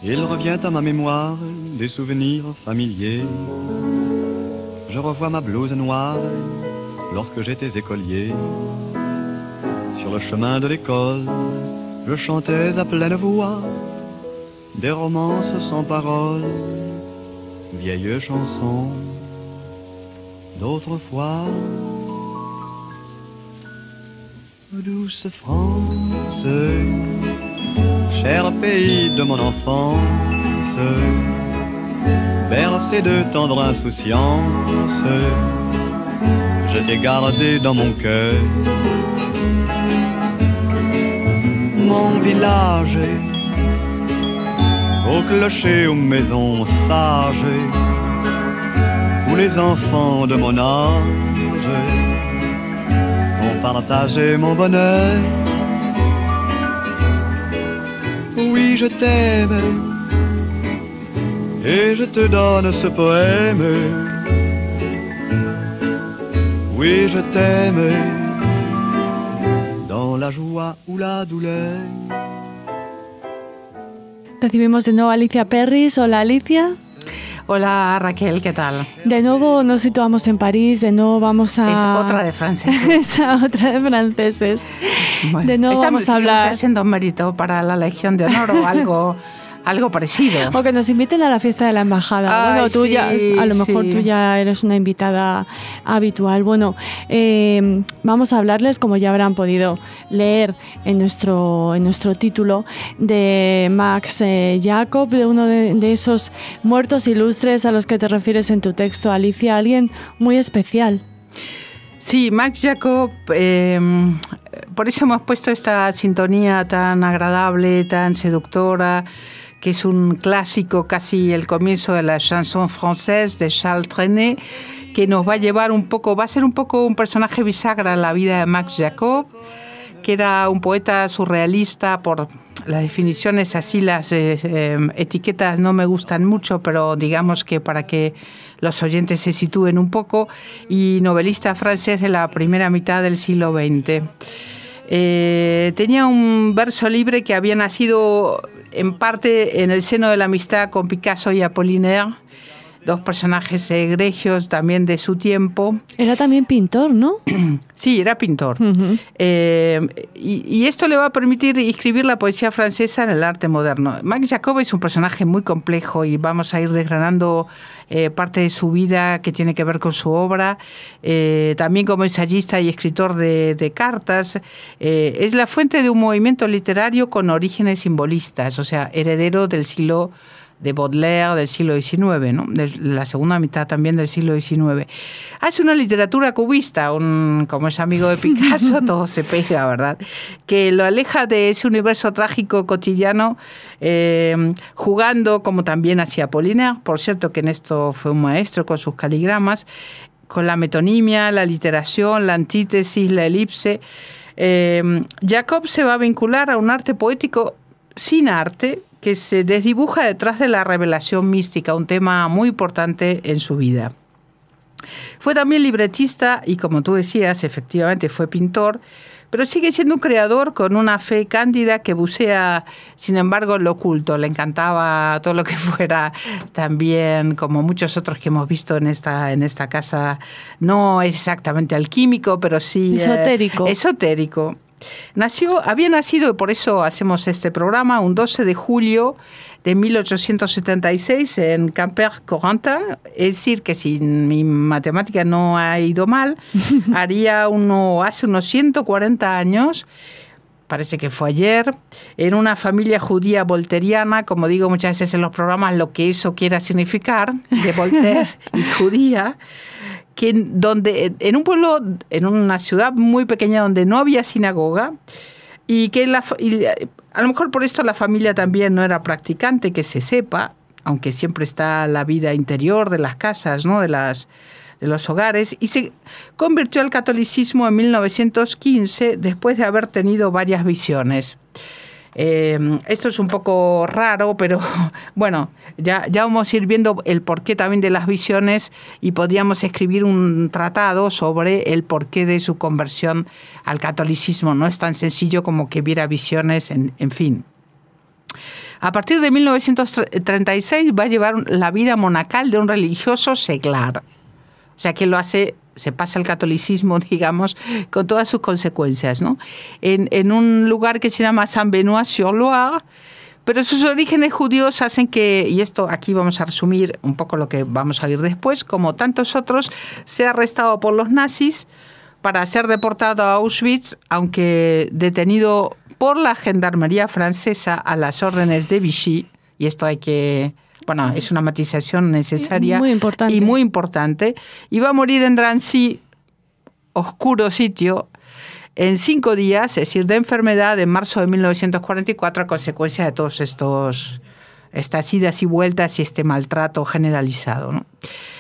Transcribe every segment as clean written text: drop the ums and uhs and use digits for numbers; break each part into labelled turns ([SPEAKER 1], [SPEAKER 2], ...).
[SPEAKER 1] Il revient à ma mémoire des souvenirs familiers. Je revois ma blouse noire lorsque j'étais écolier. Sur le chemin de l'école, je chantais à pleine voix des romances sans paroles, vieilles chansons d'autrefois. Douce France, cher pays de mon enfance, bercé de tendre insouciance, je t'ai gardé dans mon cœur. Mon village, au clocher, aux maisons sages, où les enfants de mon âge ont partagé mon bonheur. Oui, je t'aime, et je te donne ce poème. Oui, je t'aime, dans la joie ou la douleur.
[SPEAKER 2] Recibimos de nuevo a Alicia Perris. Hola, Alicia.
[SPEAKER 3] Hola, Raquel, ¿qué tal?
[SPEAKER 2] De nuevo nos situamos en París, de nuevo vamos a...
[SPEAKER 3] Es otra de franceses.
[SPEAKER 2] Esa otra de franceses.
[SPEAKER 3] Bueno,
[SPEAKER 2] de nuevo vamos a hablar...
[SPEAKER 3] haciendo mérito para la Legión de Honor o algo parecido.
[SPEAKER 2] O que nos inviten a la fiesta de la embajada.
[SPEAKER 3] Ay,
[SPEAKER 2] bueno, tú
[SPEAKER 3] sí,
[SPEAKER 2] ya, a lo mejor tú ya eres una invitada habitual. Bueno, vamos a hablarles, como ya habrán podido leer en nuestro título, de Max Jacob, de uno de esos muertos ilustres a los que te refieres en tu texto, Alicia, alguien muy especial.
[SPEAKER 3] Sí, Max Jacob, por eso hemos puesto esta sintonía tan agradable, tan seductora, que es un clásico, casi el comienzo de la chanson française de Charles Trenet, que nos va a llevar un poco, va a ser un poco un personaje bisagra en la vida de Max Jacob, que era un poeta surrealista. Por las definiciones así, las etiquetas no me gustan mucho, pero digamos que para que los oyentes se sitúen un poco, y novelista francés de la primera mitad del siglo XX. Tenía un verso libre que había nacido en parte en el seno de la amistad con Picasso y Apollinaire, dos personajes egregios también de su tiempo.
[SPEAKER 2] Era también pintor, ¿no?
[SPEAKER 3] Sí, era pintor.
[SPEAKER 2] Uh-huh.
[SPEAKER 3] Y esto le va a permitir inscribir la poesía francesa en el arte moderno. Max Jacob es un personaje muy complejo y vamos a ir desgranando parte de su vida que tiene que ver con su obra. También como ensayista y escritor de cartas. Es la fuente de un movimiento literario con orígenes simbolistas, o sea, heredero del siglo de Baudelaire del siglo XIX, ¿no? De la segunda mitad también del siglo XIX. Hace una literatura cubista, como es amigo de Picasso, todo se pega, ¿verdad? Que lo aleja de ese universo trágico cotidiano, jugando, como también hacía Apollinaire, por cierto que en esto fue un maestro con sus caligramas, con la metonimia, la literación, la antítesis, la elipse. Jacob se va a vincular a un arte poético sin arte, que se desdibuja detrás de la revelación mística, un tema muy importante en su vida. Fue también libretista y, como tú decías, efectivamente fue pintor, pero sigue siendo un creador con una fe cándida que bucea, sin embargo, en lo oculto. Le encantaba todo lo que fuera también, como muchos otros que hemos visto en esta casa, no exactamente alquímico, pero sí esotérico. Había nacido, y por eso hacemos este programa, un 12 de julio de 1876 en Quimper-Corentin. Es decir, que si mi matemática no ha ido mal, hace unos 140 años, parece que fue ayer, en una familia judía volteriana, como digo muchas veces en los programas, lo que eso quiera significar, de Voltaire y judía, donde en un pueblo, en una ciudad muy pequeña donde no había sinagoga, y que a lo mejor por esto la familia también no era practicante, que se sepa, aunque siempre está la vida interior de las casas, ¿no? de los hogares, y se convirtió al catolicismo en 1915 después de haber tenido varias visiones. Esto es un poco raro, pero bueno, ya vamos a ir viendo el porqué también de las visiones, y podríamos escribir un tratado sobre el porqué de su conversión al catolicismo. No es tan sencillo como que viera visiones, en fin. A partir de 1936 va a llevar la vida monacal de un religioso seglar. O sea, que lo hace, se pasa al catolicismo, digamos, con todas sus consecuencias, ¿no? En un lugar que se llama Saint-Benoît-sur-Loire, pero sus orígenes judíos hacen que, y esto aquí vamos a resumir un poco lo que vamos a ver después, como tantos otros, sea arrestado por los nazis para ser deportado a Auschwitz, aunque detenido por la gendarmería francesa a las órdenes de Vichy, y esto hay que... Bueno, es una matización necesaria
[SPEAKER 2] muy importante.
[SPEAKER 3] y muy importante. Y va a morir en Drancy, oscuro sitio, en 5 días, es decir, de enfermedad, en marzo de 1944, a consecuencia de todos estas idas y vueltas y este maltrato generalizado, ¿no?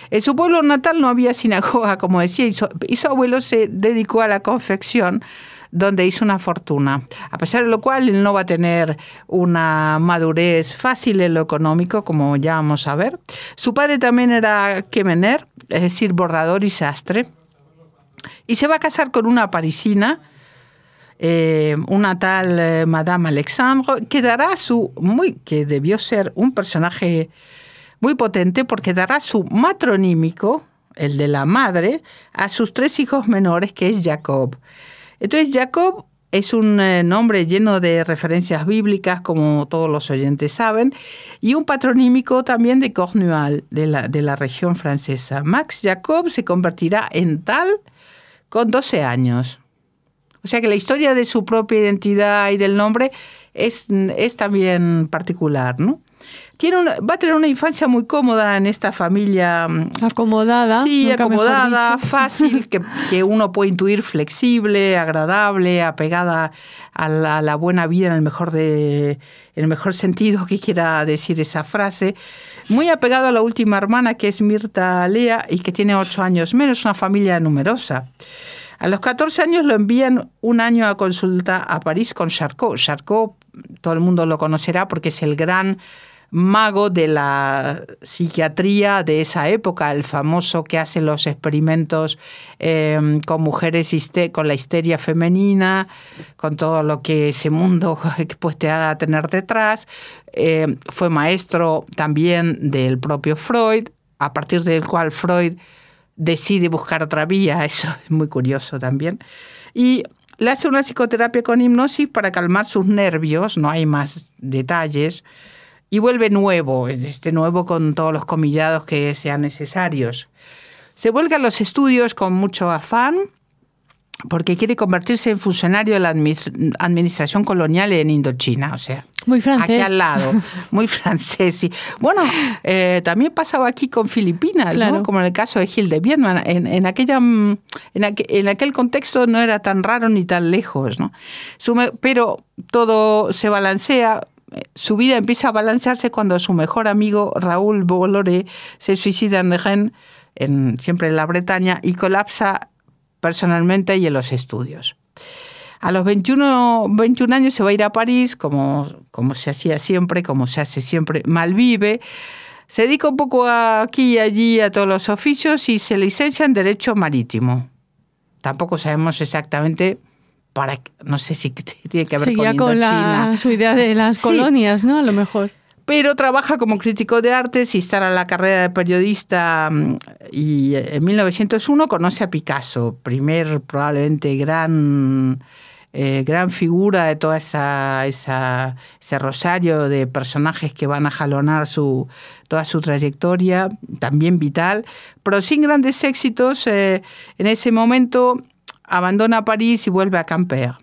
[SPEAKER 3] En su pueblo natal no había sinagoga, como decía, y su abuelo se dedicó a la confección, donde hizo una fortuna. A pesar de lo cual, él no va a tener una madurez fácil en lo económico, como ya vamos a ver. Su padre también era kemener, es decir, bordador y sastre. Y se va a casar con una parisina, una tal Madame Alexandre, que debió ser un personaje muy potente, porque dará su matronímico, el de la madre, a sus 3 hijos menores, que es Jacob. Entonces, Jacob es un nombre lleno de referencias bíblicas, como todos los oyentes saben, y un patronímico también de Cornouailles, de la región francesa. Max Jacob se convertirá en tal con 12 años. O sea que la historia de su propia identidad y del nombre es también particular, ¿no? Va a tener una infancia muy cómoda en esta familia.
[SPEAKER 2] Acomodada.
[SPEAKER 3] Sí, acomodada, fácil, que uno puede intuir, flexible, agradable, apegada a la buena vida en el mejor sentido que quiera decir esa frase. Muy apegado a la última hermana, que es Mirta Lea, y que tiene 8 años menos, una familia numerosa. A los 14 años lo envían un año a consulta a París con Charcot. Charcot, todo el mundo lo conocerá porque es el gran mago de la psiquiatría de esa época, el famoso que hace los experimentos con mujeres, con la histeria femenina, con todo lo que ese mundo pues te ha de tener detrás. Fue maestro también del propio Freud, a partir del cual Freud decide buscar otra vía, eso es muy curioso también. Y le hace una psicoterapia con hipnosis para calmar sus nervios, no hay más detalles, y vuelve nuevo con todos los comillados que sean necesarios. Se vuelca a los estudios con mucho afán, porque quiere convertirse en funcionario de la administración colonial en Indochina, o sea,
[SPEAKER 2] muy francés.
[SPEAKER 3] Aquí al lado, muy francés. Sí. Bueno, también pasaba aquí con Filipinas, claro, ¿no? Como en el caso de Gil de Viedma. En aquel contexto no era tan raro ni tan lejos, ¿no? Pero todo se balancea. Su vida empieza a balancearse cuando su mejor amigo Raúl Bolloré se suicida en Rennes, siempre en la Bretaña, y colapsa personalmente y en los estudios. A los 21 años se va a ir a París, como se hacía siempre, como se hace siempre, malvive. Se dedica un poco aquí y allí a todos los oficios y se licencia en Derecho Marítimo. Tampoco sabemos exactamente no sé si tiene que ver
[SPEAKER 2] seguía
[SPEAKER 3] con Indochina.
[SPEAKER 2] Con su idea de las colonias, ¿no? A lo mejor.
[SPEAKER 3] Pero trabaja como crítico de arte, se instala en la carrera de periodista y en 1901 conoce a Picasso, probablemente gran figura de toda ese rosario de personajes que van a jalonar toda su trayectoria, también vital, pero sin grandes éxitos. En ese momento abandona París y vuelve a Quimper.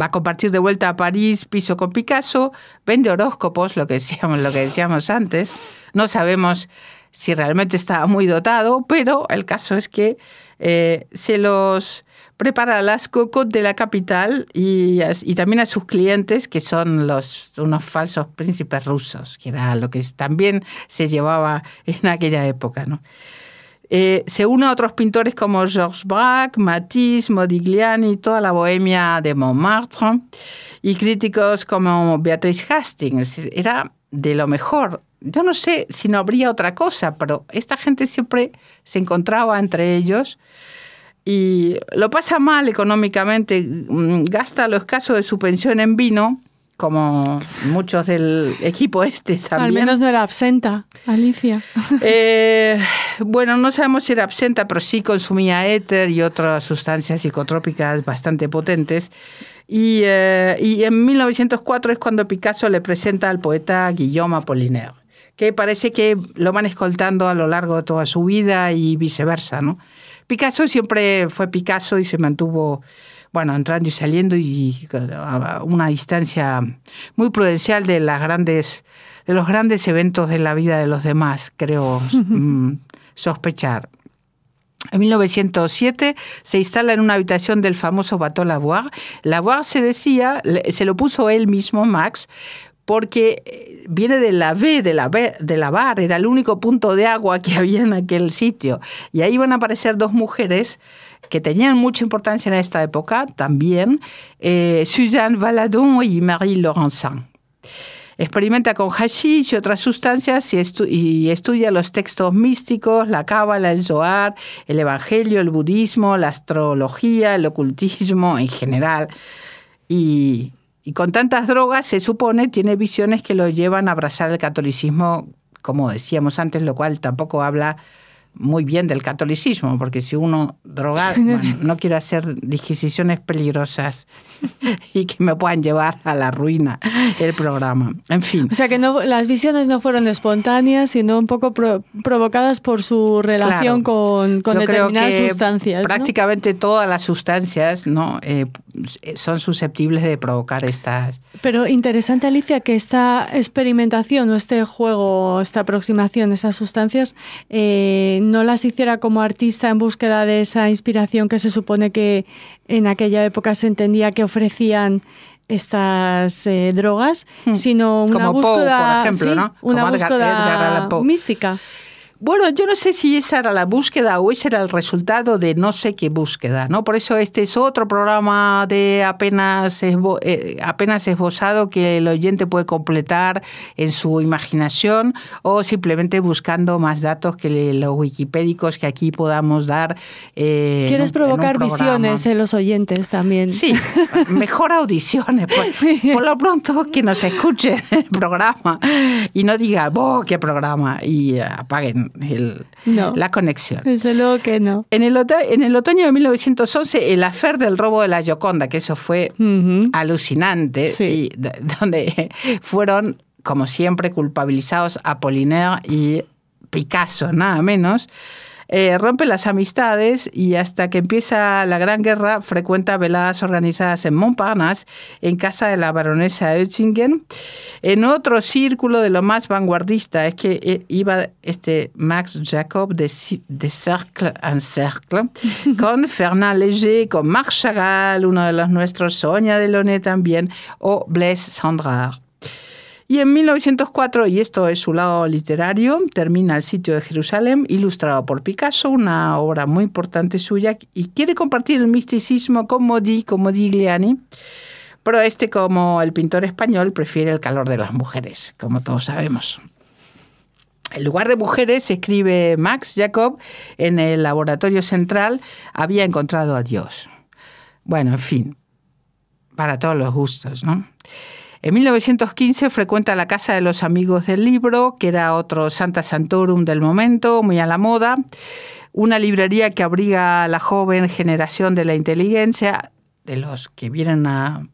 [SPEAKER 3] Va a compartir de vuelta a París piso con Picasso, vende horóscopos, lo que decíamos antes. No sabemos si realmente estaba muy dotado, pero el caso es que se los prepara a las cocottes de la capital y también a sus clientes, que son unos falsos príncipes rusos, que era lo que también se llevaba en aquella época, ¿no? Se une a otros pintores como Georges Braque, Matisse, Modigliani, toda la bohemia de Montmartre, y críticos como Beatrice Hastings. Era de lo mejor. Yo no sé si no habría otra cosa, pero esta gente siempre se encontraba entre ellos y lo pasa mal económicamente, gasta lo escaso de su pensión en vino, como muchos del equipo también.
[SPEAKER 2] Al menos no era absenta, Alicia.
[SPEAKER 3] Bueno, no sabemos si era absenta, pero sí consumía éter y otras sustancias psicotrópicas bastante potentes. Y en 1904 es cuando Picasso le presenta al poeta Guillaume Apollinaire, que parece que lo van escoltando a lo largo de toda su vida y viceversa, ¿no? Picasso siempre fue Picasso y se mantuvo, bueno, entrando y saliendo y a una distancia muy prudencial de los grandes eventos de la vida de los demás, creo sospechar. En 1907 se instala en una habitación del famoso Bateau Lavoir. Lavoir se lo puso él mismo, Max, porque viene de la V, de la bar, era el único punto de agua que había en aquel sitio. Y ahí van a aparecer dos mujeres que tenían mucha importancia en esta época también, Suzanne Valadon y Marie Laurencin. Experimenta con hashish y otras sustancias y estudia los textos místicos, la cábala, el zohar, el evangelio, el budismo, la astrología, el ocultismo en general. Y con tantas drogas, se supone, tiene visiones que lo llevan a abrazar el catolicismo, como decíamos antes, lo cual tampoco habla muy bien del catolicismo, porque si uno droga, bueno, no quiero hacer disquisiciones peligrosas y que me puedan llevar a la ruina el programa. En fin.
[SPEAKER 2] O sea que las visiones no fueron espontáneas, sino un poco provocadas por su relación con determinadas sustancias.
[SPEAKER 3] Prácticamente todas las sustancias, ¿no? Son susceptibles de provocar estas.
[SPEAKER 2] Pero interesante, Alicia, que esta experimentación o este juego, esta aproximación a esas sustancias, no las hiciera como artista en búsqueda de esa inspiración que se supone que en aquella época se entendía que ofrecían estas drogas, sino una
[SPEAKER 3] como
[SPEAKER 2] búsqueda,
[SPEAKER 3] Poe, por ejemplo, ¿no?
[SPEAKER 2] Una búsqueda mística.
[SPEAKER 3] Bueno, yo no sé si esa era la búsqueda o ese era el resultado de no sé qué búsqueda, ¿no? Por eso este es otro programa de apenas esbozado que el oyente puede completar en su imaginación o simplemente buscando más datos que los wikipédicos que aquí podamos dar.
[SPEAKER 2] ¿Quieres provocar visiones en los oyentes también?
[SPEAKER 3] Sí, mejor audiciones. Por lo pronto que nos escuchen el programa y no digan, ¡oh, qué programa! Y apaguen la conexión.
[SPEAKER 2] Desde luego que no.
[SPEAKER 3] En el otoño de 1911, el affair del robo de la Gioconda, que eso fue alucinante,
[SPEAKER 2] sí.
[SPEAKER 3] Y donde fueron, como siempre, culpabilizados Apollinaire y Picasso, nada menos. Rompe las amistades y hasta que empieza la Gran Guerra frecuenta veladas organizadas en Montparnasse, en casa de la baronesa Oettingen. En otro círculo de lo más vanguardista es que iba Max Jacob de cercle en cercle con Fernand Léger, con Marc Chagall, uno de los nuestros, Sonia Delaunay también, o Blaise Cendrars. Y en 1904, y esto es su lado literario, termina El sitio de Jerusalén, ilustrado por Picasso, una obra muy importante suya, y quiere compartir el misticismo con Modigliani, pero como el pintor español, prefiere el calor de las mujeres, como todos sabemos. En lugar de mujeres, escribe Max Jacob, en el laboratorio central había encontrado a Dios. Bueno, en fin, para todos los gustos, ¿no? En 1915 frecuenta la Casa de los Amigos del Libro, que era otro Santa Santorum del momento, muy a la moda, una librería que abriga a la joven generación de la inteligencia, de los que vienen a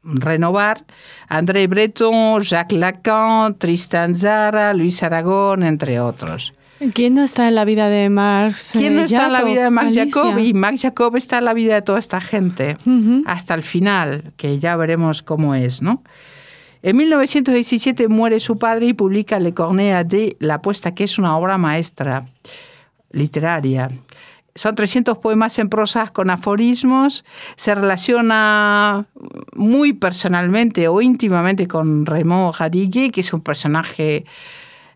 [SPEAKER 3] renovar, André Breton, Jacques Lacan, Tristan Tzara, Luis Aragón, entre otros.
[SPEAKER 2] ¿Quién no está en la vida de Max
[SPEAKER 3] ¿Quién no está
[SPEAKER 2] Jacob,
[SPEAKER 3] en la vida de Max
[SPEAKER 2] Alicia?
[SPEAKER 3] Jacob? Y Max Jacob está en la vida de toda esta gente, hasta el final, que ya veremos cómo es, ¿no? En 1917 muere su padre y publica Le Cornet de La Apuesta, que es una obra maestra literaria. Son 300 poemas en prosa con aforismos. Se relaciona muy personalmente o íntimamente con Raymond Radiguet, que es un personaje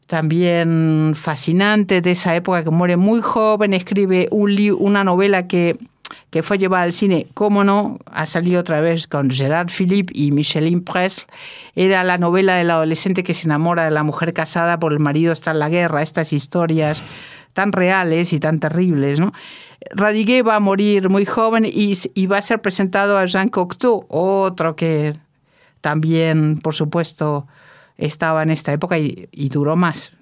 [SPEAKER 3] también fascinante de esa época, que muere muy joven. Escribe una novela que fue llevada al cine, cómo no, ha salido otra vez con Gérard Philippe y Micheline Press. Era la novela del adolescente que se enamora de la mujer casada por el marido está en la guerra, estas historias tan reales y tan terribles, ¿no? Radiguet va a morir muy joven y va a ser presentado a Jean Cocteau, otro que también, por supuesto, estaba en esta época y duró más.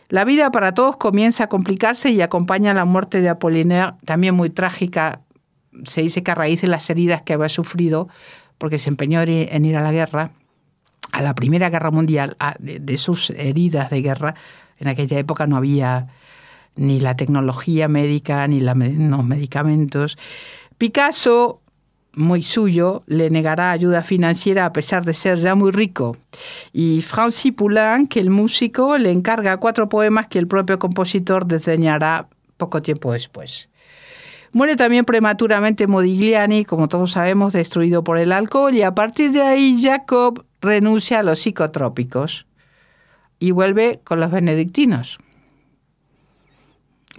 [SPEAKER 3] La vida para todos comienza a complicarse y acompaña la muerte de Apollinaire, también muy trágica. Se dice que a raíz de las heridas que había sufrido, porque se empeñó en ir a la guerra, a la Primera Guerra Mundial, de sus heridas de guerra. En aquella época no había ni la tecnología médica ni los medicamentos. Picasso, muy suyo, le negará ayuda financiera a pesar de ser ya muy rico. Y Francis Poulenc, que el músico, le encarga 4 poemas que el propio compositor desdeñará poco tiempo después. Muere también prematuramente Modigliani, como todos sabemos, destruido por el alcohol, y a partir de ahí Jacob renuncia a los psicotrópicos y vuelve con los benedictinos.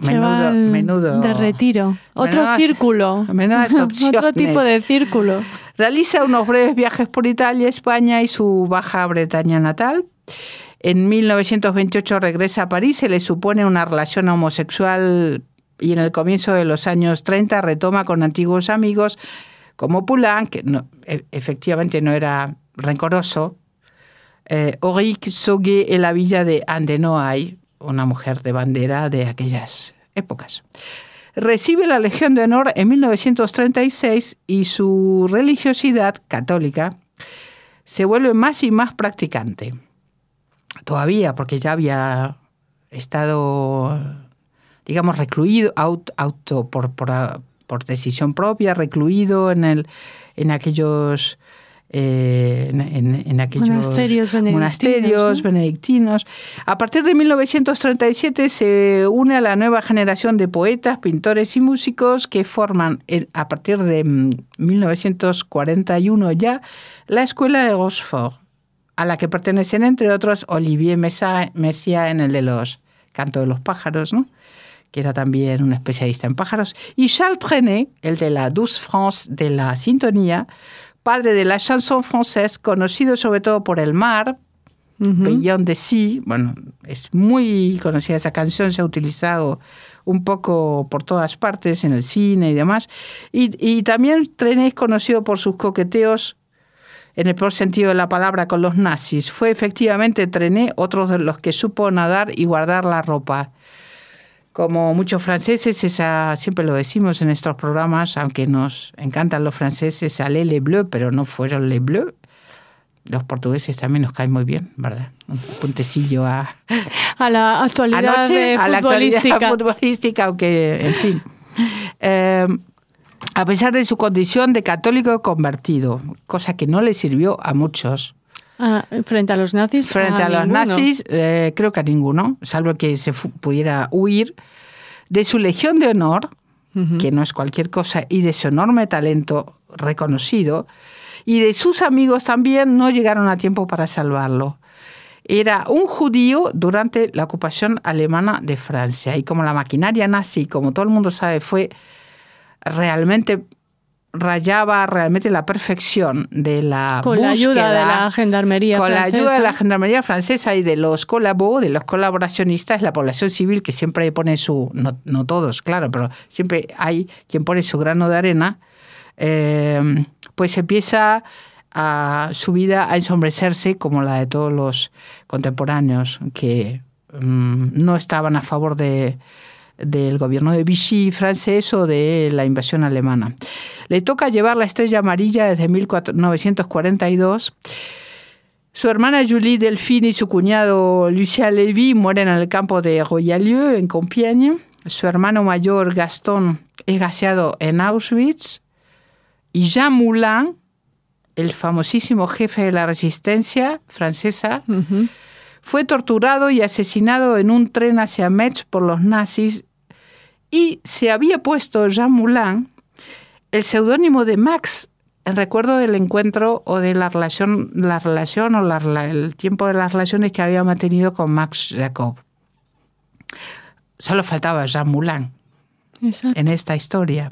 [SPEAKER 2] Menudo de retiro. Otro círculo. Otro tipo de círculo.
[SPEAKER 3] Realiza unos breves viajes por Italia, España y su Baja Bretaña natal. En 1928 regresa a París, se le supone una relación homosexual y en el comienzo de los años 30 retoma con antiguos amigos como Poulenc, que efectivamente no era rencoroso, Auric, Sauguet en la villa de Andenoy, una mujer de bandera de aquellas épocas. Recibe la Legión de Honor en 1936 y su religiosidad católica se vuelve más y más practicante. Todavía, porque ya había estado, digamos, recluido, por decisión propia, recluido en aquellos monasterios benedictinos. A partir de 1937 se une a la nueva generación de poetas, pintores y músicos que forman, a partir de 1941 ya, la Escuela de Rochefort, a la que pertenecen, entre otros, Olivier Messiaen en el de los Canto de los pájaros, ¿no?, que era también un especialista en pájaros, y Charles Trenet, el de la Douce France de la sintonía, padre de la chanson française, conocido sobre todo por El Mar, Beyond the Sea. Bueno, es muy conocida esa canción, se ha utilizado un poco por todas partes, en el cine y demás. Y también Trenet es conocido por sus coqueteos, en el peor sentido de la palabra, con los nazis. Fue efectivamente Trenet otro de los que supo nadar y guardar la ropa. Como muchos franceses, siempre lo decimos en estos programas, aunque nos encantan los franceses, allez les bleus, pero no fueron les bleus. Los portugueses también nos caen muy bien, ¿verdad? Un puntecillo a
[SPEAKER 2] la actualidad
[SPEAKER 3] a la actualidad futbolística, aunque, en fin. A pesar de su condición de católico convertido, cosa que no le sirvió a muchos.
[SPEAKER 2] Frente a los nazis.
[SPEAKER 3] Frente a los nazis, creo que a ninguno, salvo que se pudiera huir de su Legión de Honor, que no es cualquier cosa, y de su enorme talento reconocido, y de sus amigos también no llegaron a tiempo para salvarlo. Era un judío durante la ocupación alemana de Francia, y como la maquinaria nazi, como todo el mundo sabe, rayaba realmente la perfección de la
[SPEAKER 2] con
[SPEAKER 3] búsqueda,
[SPEAKER 2] la ayuda de la gendarmería
[SPEAKER 3] con
[SPEAKER 2] francesa.
[SPEAKER 3] la ayuda de la gendarmería francesa y de los de los colaboracionistas, la población civil, que siempre pone no todos, claro, pero siempre hay quien pone su grano de arena, pues empieza su vida a ensombrecerse como la de todos los contemporáneos que no estaban a favor del gobierno de Vichy francés o de la invasión alemana. Le toca llevar la estrella amarilla desde 1942. Su hermana Julie Delphine y su cuñado Lucien Lévy mueren en el campo de Royalieu, en Compiègne. Su hermano mayor Gaston es gaseado en Auschwitz. Y Jean Moulin, el famosísimo jefe de la resistencia francesa, fue torturado y asesinado en un tren hacia Metz por los nazis, y se había puesto Jean Moulin el seudónimo de Max en recuerdo del encuentro o de el tiempo de las relaciones que había mantenido con Max Jacob. Solo faltaba Jean Moulin. Exacto. En esta historia.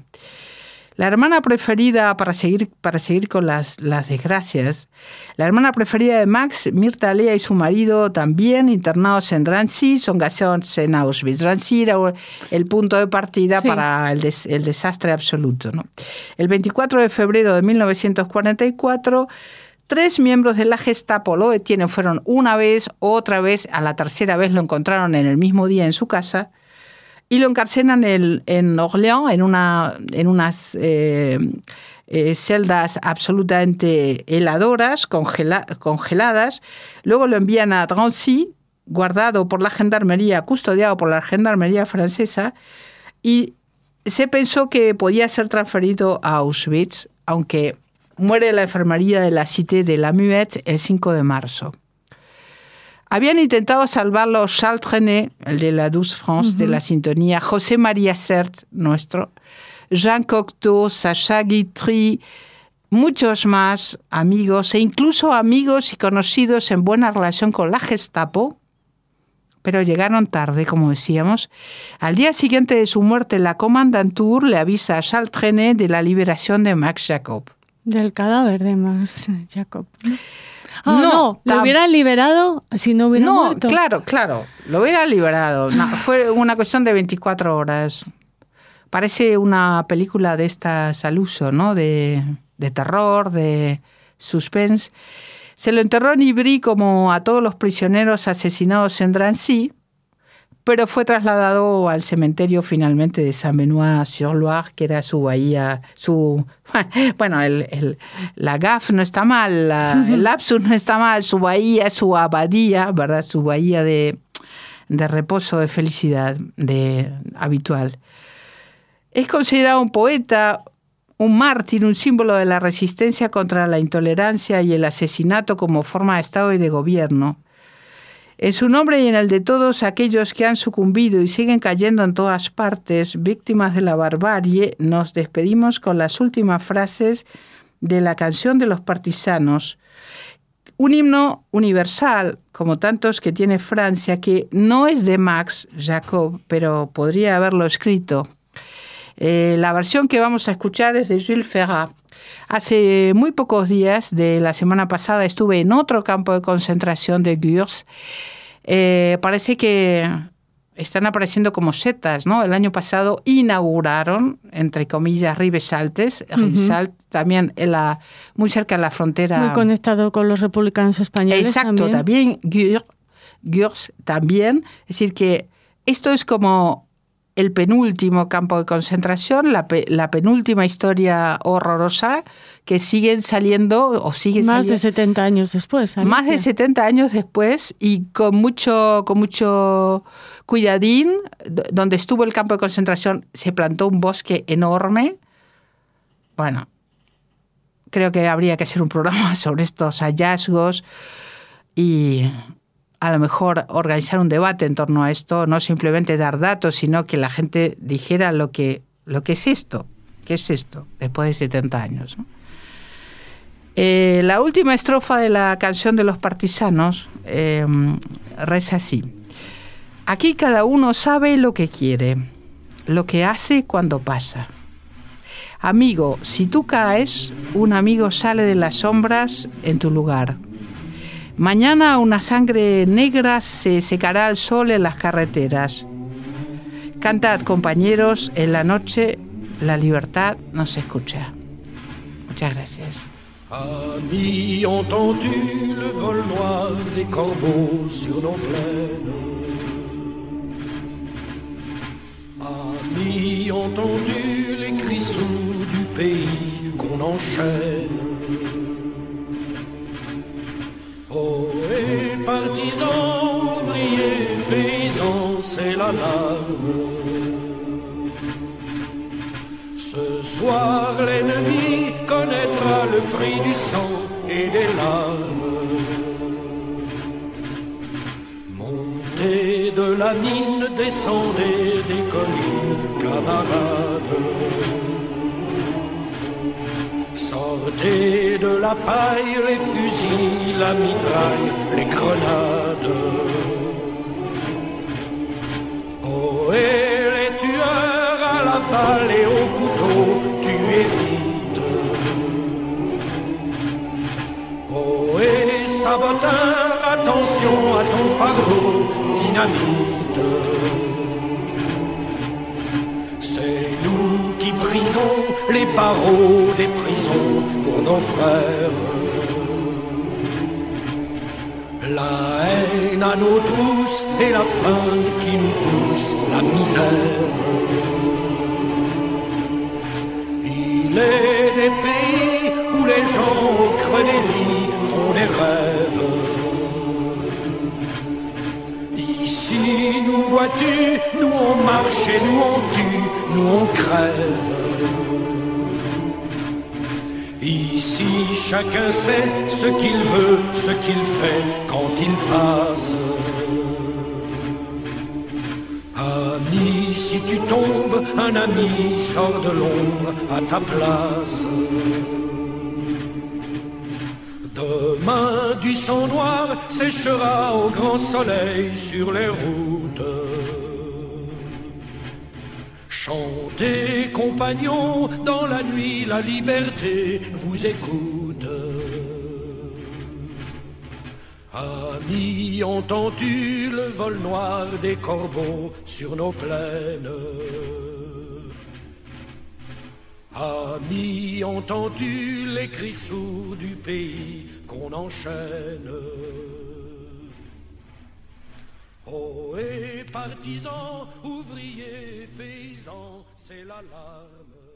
[SPEAKER 3] La hermana preferida, para seguir con las desgracias, la hermana preferida de Max, Mirta Lea, y su marido también, internados en Drancy, son gaseados en Auschwitz. Drancy era el punto de partida para el desastre absoluto, ¿no? El 24 de febrero de 1944 3 miembros de la Gestapo lo detienen, fueron una vez, otra vez, a la tercera vez lo encontraron en el mismo día en su casa y lo encarcelan en Orléans, en unas celdas absolutamente heladoras, congeladas. Luego lo envían a Drancy, guardado por la gendarmería, custodiado por la gendarmería francesa, y se pensó que podía ser transferido a Auschwitz, aunque muere en la enfermería de la Cité de la Muette el 5 de marzo. Habían intentado salvarlo Charles Trenet, el de la Douce France, de la sintonía, José María Sert, nuestro, Jean Cocteau, Sacha Guitry, muchos más amigos, e incluso amigos y conocidos en buena relación con la Gestapo, pero llegaron tarde, como decíamos. Al día siguiente de su muerte, la Kommandantur le avisa a Charles Trenet de la liberación de Max Jacob.
[SPEAKER 2] Del cadáver de Max Jacob. No, lo hubiera liberado si no hubiera muerto.
[SPEAKER 3] Claro, lo hubiera liberado. No, fue una cuestión de 24 horas. Parece una película de estas al uso, ¿no? De terror, de suspense. Se lo enterró en Ivry como a todos los prisioneros asesinados en Drancy, pero fue trasladado al cementerio finalmente de Saint-Benoît-sur-Loire, que era su bahía, bueno, la gaffe no está mal, el lapsus no está mal, su bahía, su abadía, ¿verdad? Su bahía de reposo, de felicidad, habitual. Es considerado un poeta, un mártir, un símbolo de la resistencia contra la intolerancia y el asesinato como forma de Estado y de gobierno. En su nombre y en el de todos aquellos que han sucumbido y siguen cayendo en todas partes, víctimas de la barbarie, nos despedimos con las últimas frases de la canción de los partisanos. Un himno universal, como tantos que tiene Francia, que no es de Max Jacob, pero podría haberlo escrito. La versión que vamos a escuchar es de Jules Ferrat. Hace muy pocos días, de la semana pasada, estuve en otro campo de concentración de Gurs. Parece que están apareciendo como setas, ¿no? El año pasado inauguraron, entre comillas, Rivesaltes. Rivesalt también muy cerca de la frontera.
[SPEAKER 2] Muy conectado con los republicanos españoles.
[SPEAKER 3] Exacto, también Gurs también. Es decir, que esto es como el penúltimo campo de concentración, la penúltima historia horrorosa que siguen saliendo o sigue
[SPEAKER 2] más
[SPEAKER 3] saliendo.
[SPEAKER 2] De 70 años después. Alicia.
[SPEAKER 3] Más de 70 años después y con mucho cuidadín. Donde estuvo el campo de concentración se plantó un bosque enorme. Bueno, creo que habría que hacer un programa sobre estos hallazgos y a lo mejor organizar un debate en torno a esto, no simplemente dar datos, sino que la gente dijera lo que es esto. ¿Qué es esto? Después de 70 años, ¿no? La última estrofa de la canción de los partisanos reza así. Aquí cada uno sabe lo que quiere, lo que hace cuando pasa. Amigo, si tú caes, un amigo sale de las sombras en tu lugar. Mañana una sangre negra se secará al sol en las carreteras. Cantad, compañeros, en la noche la libertad nos escucha. Muchas gracias.
[SPEAKER 4] Amis, entends-tu le vol noir des corbeaux sur nos plaines? Amis, entends-tu les cris sourds du pays qu'on enchaîne? Oh, et partisans, ouvriers, paysans, c'est la larme. Ce soir, l'ennemi connaîtra le prix du sang et des larmes. Montez de la mine, descendez des collines, camarades. Sortez de la paille, les fusils, la mitraille, les grenades. Oh, et les tueurs à la balle et au couteau, tuez vite. Oh, et saboteur, attention à ton fardeau, dynamite. C'est nous qui brisons les barreaux des prisons pour nos frères. La haine à nos trousses et la faim qui nous pousse, la misère. Il est des pays où les gens au creux des lits font des rêves. Ici, nous vois-tu, nous on marche et nous on tue, nous on crève. Ici, chacun sait ce qu'il veut, ce qu'il fait quand il passe. Ami, si tu tombes, un ami sort de l'ombre à ta place. Demain, du sang noir séchera au grand soleil sur les routes. Chantez, compagnons, dans la nuit, la liberté vous écoute. Amis, entends-tu le vol noir des corbeaux sur nos plaines? Amis, entends-tu les cris sourds du pays qu'on enchaîne? Oh, et partisans, ouvriers, paysans, c'est l'alarme.